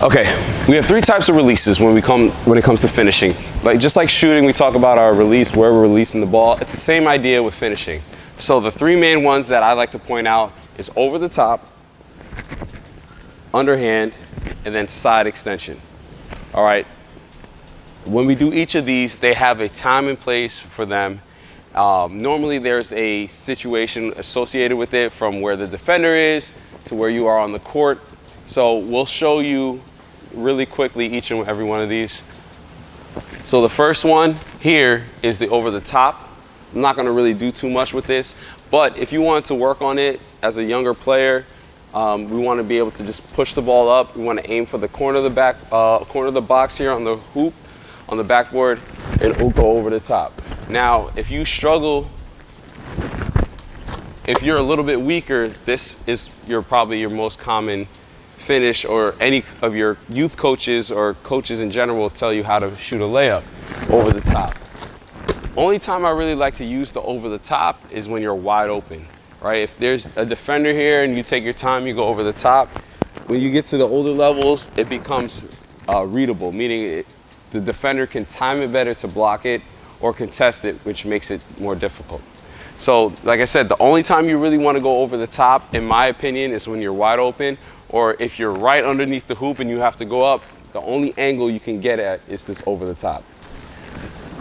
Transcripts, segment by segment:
Okay, we have three types of releases when it comes to finishing. Just like shooting, we talk about our release, where we're releasing the ball. It's the same idea with finishing. So the three main ones that I like to point out is over the top, underhand, and then side extension. All right. When we do each of these, they have a time and place for them. Normally there's a situation associated with it from where the defender is to where you are on the court. So we'll show you really quickly each and every one of these. So the first one here is the over the top. I'm not gonna really do too much with this, but if you want to work on it as a younger player, we wanna be able to just push the ball up. We wanna aim for the corner of the box here on the hoop, on the backboard, and it'll go over the top. Now, if you struggle, if you're a little bit weaker, this is probably your most common finish, or any of your youth coaches or coaches in general will tell you how to shoot a layup over the top. Only time I really like to use the over the top is when you're wide open, right? If there's a defender here and you take your time, you go over the top. When you get to the older levels, it becomes readable, meaning the defender can time it better to block it or contest it, which makes it more difficult. So like I said, the only time you really want to go over the top, in my opinion, is when you're wide open, or if you're right underneath the hoop and you have to go up, the only angle you can get at is this over the top.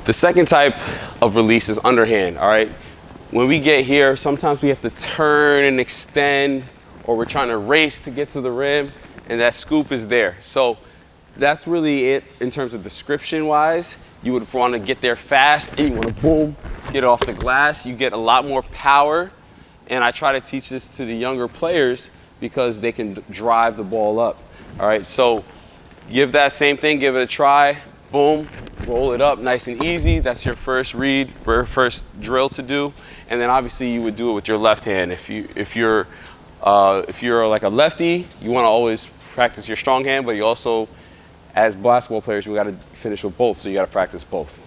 The second type of release is underhand, all right? When we get here, sometimes we have to turn and extend, or we're trying to race to get to the rim, and that scoop is there. So that's really it in terms of description wise. You would want to get there fast, and you want to boom, get it off the glass. You get a lot more power, and I try to teach this to the younger players because they can drive the ball up. All right, so give that same thing, give it a try, boom, roll it up nice and easy. That's your first read, your first drill to do. And then obviously you would do it with your left hand. If you're like a lefty, you wanna always practice your strong hand, but you also, as basketball players, we gotta finish with both, so you gotta practice both.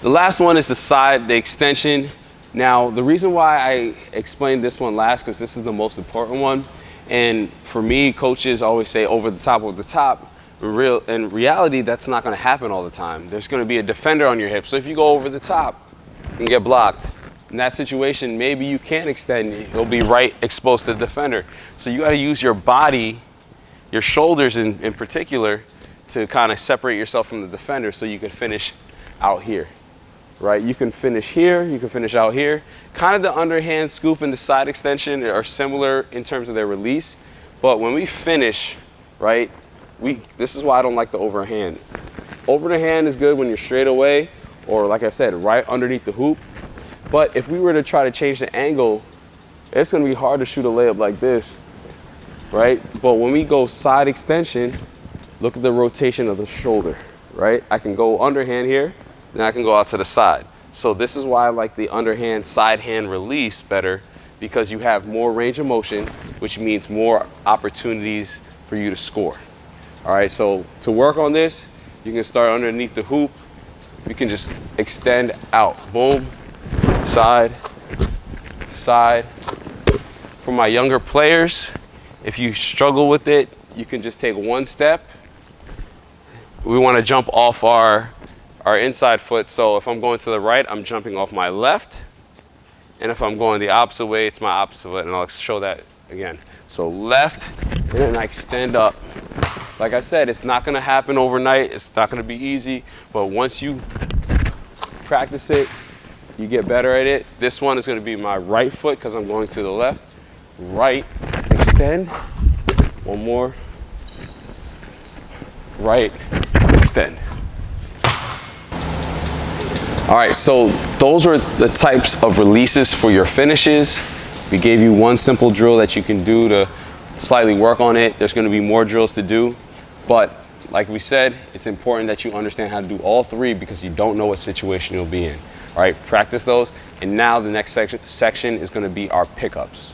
The last one is the extension. Now, the reason why I explained this one last, because this is the most important one, and for me, coaches always say over the top, over the top. In reality, that's not gonna happen all the time. There's gonna be a defender on your hip, so if you go over the top, you can get blocked. In that situation, maybe you can't extend, you'll be right exposed to the defender. So you gotta use your body, your shoulders in particular, to kind of separate yourself from the defender so you can finish out here. Right, you can finish here, you can finish out here. Kind of the underhand scoop and the side extension are similar in terms of their release, but when we finish, right, this is why I don't like the overhand. Over the hand is good when you're straight away, or like I said, right underneath the hoop. But if we were to try to change the angle, it's gonna be hard to shoot a layup like this, right? But when we go side extension, look at the rotation of the shoulder, right? I can go underhand here, then I can go out to the side. So this is why I like the underhand side hand release better, because you have more range of motion, which means more opportunities for you to score. All right, so to work on this, you can start underneath the hoop. You can just extend out, boom, side to side. For my younger players, if you struggle with it, you can just take one step. We wanna jump off our inside foot. So if I'm going to the right, I'm jumping off my left. And if I'm going the opposite way, it's my opposite foot. And I'll show that again. So left, and then I extend up. Like I said, it's not gonna happen overnight. It's not gonna be easy, but once you practice it, you get better at it. This one is gonna be my right foot because I'm going to the left. Right, extend. One more. Right, extend. All right, so those are the types of releases for your finishes. We gave you one simple drill that you can do to slightly work on it. There's gonna be more drills to do, but like we said, it's important that you understand how to do all three because you don't know what situation you'll be in. All right, practice those, and now the next section is gonna be our pickups.